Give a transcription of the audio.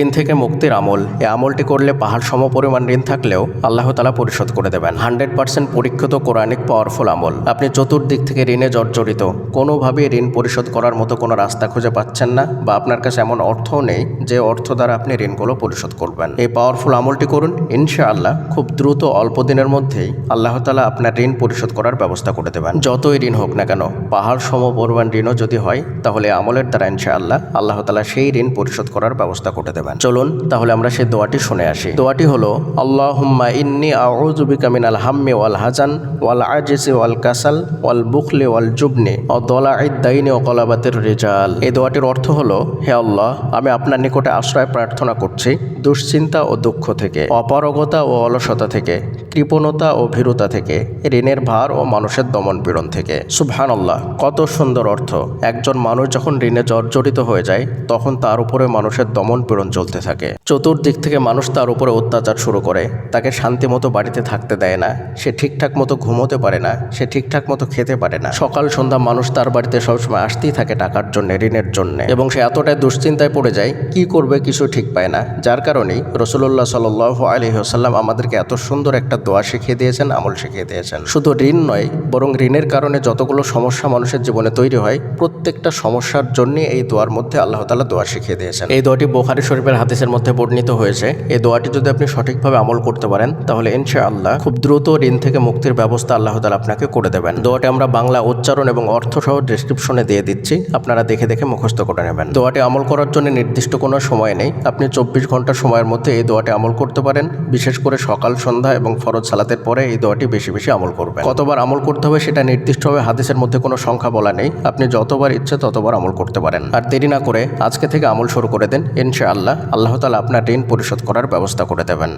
ঋণ থেকে মুক্তির আমল। এই আমলটি করলে পাহাড় সম পরিমাণ ঋণ থাকলেও আল্লাহ তাআলা পরিশোধ করে দেবেন। 100% পরীক্ষিত কোরআনিক পাওয়ারফুল আমল। আপনি চতুর্দিক থেকে ঋণে জর্জরিত, কোনোভাবেই ঋণ পরিশোধ করার মতো কোনো রাস্তা খুঁজে পাচ্ছেন না, বা আপনার কাছে এমন অর্থও নেই যে অর্থ দ্বারা আপনি ঋণগুলো পরিশোধ করবেন। এই পাওয়ারফুল আমলটি করুন, ইনশাআল্লাহ খুব দ্রুত অল্প দিনের মধ্যেই আল্লাহ তাআলা আপনার ঋণ পরিশোধ করার ব্যবস্থা করে দেবেন। যতই ঋণ হোক না কেন, পাহাড় সম পরিমাণ ঋণও যদি হয়, তাহলে আমলের দ্বারা ইনশাআল্লাহ আল্লাহ তাআলা সেই ঋণ পরিশোধ করার ব্যবস্থা করে দেবেন। চলুন তাহলে আমরা সেই দোয়াটি শুনে আসি। দোয়াটি হলো, আল্লাহুম্মা ইন্নী আউযু বিকা মিনাল হাম্মি ওয়াল হাজান ওয়াল আজিজি ওয়াল কাসাল ওয়াল বুখলি ওয়াল জুবনি ওয়া দলাঈদ দাইনি ওয়া গলাবাতির রিজাল। এই দোয়াটির অর্থ হলো, হে আল্লাহ, আমি আপনার নিকটে আশ্রয় প্রার্থনা করছি দুশ্চিন্তা ও দুঃখ থেকে, অপারগতা ও অলসতা থেকে, কৃপণতা ও ভীরুতা থেকে, ঋণের ভার ও মানুষের দমন পীড়ন থেকে। সুবহানাল্লাহ, কত সুন্দর অর্থ। একজন মানুষ যখন ঋণে জর্জরিত হয়ে যায়, তখন তার উপরে মানুষের দমন পীড়ন চলতে থাকে। চতুর্দিক থেকে মানুষ তার উপরে অত্যাচার শুরু করে, তাকে শান্তি মতো বাড়িতে থাকতে দেয় না, সে ঠিকঠাক মতো ঘুমোতে পারে না, সে ঠিকঠাক মতো খেতে পারে না। সকাল সন্ধ্যা মানুষ তার বাড়িতে সবসময় আসতেই থাকে টাকার জন্য, ঋণের জন্য, এবং সে এতটাই দুশ্চিন্তায় পড়ে যায়, কি করবে কিছু ঠিক পায় না। যার কারণেই রাসূলুল্লাহ সাল্লাল্লাহু আলাইহি ওয়াসাল্লাম আমাদেরকে এত সুন্দর একটা দোয়া শিখিয়ে দিয়েছেন, আমল শিখিয়ে দিয়েছেন। শুধু ঋণ নয়, বরং ঋণের কারণে যতগুলো সমস্যা মানুষের জীবনে তৈরি হয়, প্রত্যেকটা সমস্যার জন্য এই দোয়ার মধ্যে আল্লাহ তাআলা দোয়া শিখিয়ে দিয়েছেন। এই দোয়াটি বুখারী শরীফের হাদিসের মধ্যে বর্ণিত হয়েছে। এই দোয়াটি যদি আপনি সঠিকভাবে আমল করতে পারেন, তাহলে ইনশাআল্লাহ খুব দ্রুত ঋণ থেকে মুক্তির ব্যবস্থা আল্লাহ তাআলা আপনাকে করে দেবেন। দোয়াটি আমরা বাংলা উচ্চারণ এবং অর্থ সহ ডেসক্রিপশনে দিয়ে দিচ্ছি, আপনারা দেখে দেখে মুখস্থ করে নেবেন। দোয়াটি আমল করার জন্য নির্দিষ্ট কোনো সময় নেই, আপনি 24 ঘন্টা সময়ের মধ্যে এই দোয়াটি আমল করতে পারেন। বিশেষ করে সকাল সন্ধ্যা এবং ফরজ সালাতের পরে এই দোয়াটি বেশি বেশি আমল করবেন। কতবার আমল করতে হবে সেটা নির্দিষ্টভাবে হাদিসের মধ্যে কোনো সংখ্যা বলা নেই, আপনি যতবার ইচ্ছে ততবার আমল করতে পারেন। আর দেরি না করে আজকে থেকে আমল শুরু করে দেন, ইনশাআল্লাহ আল্লাহ তাআলা আপনার ঋণ পরিশোধ করার ব্যবস্থা করে দেবেন।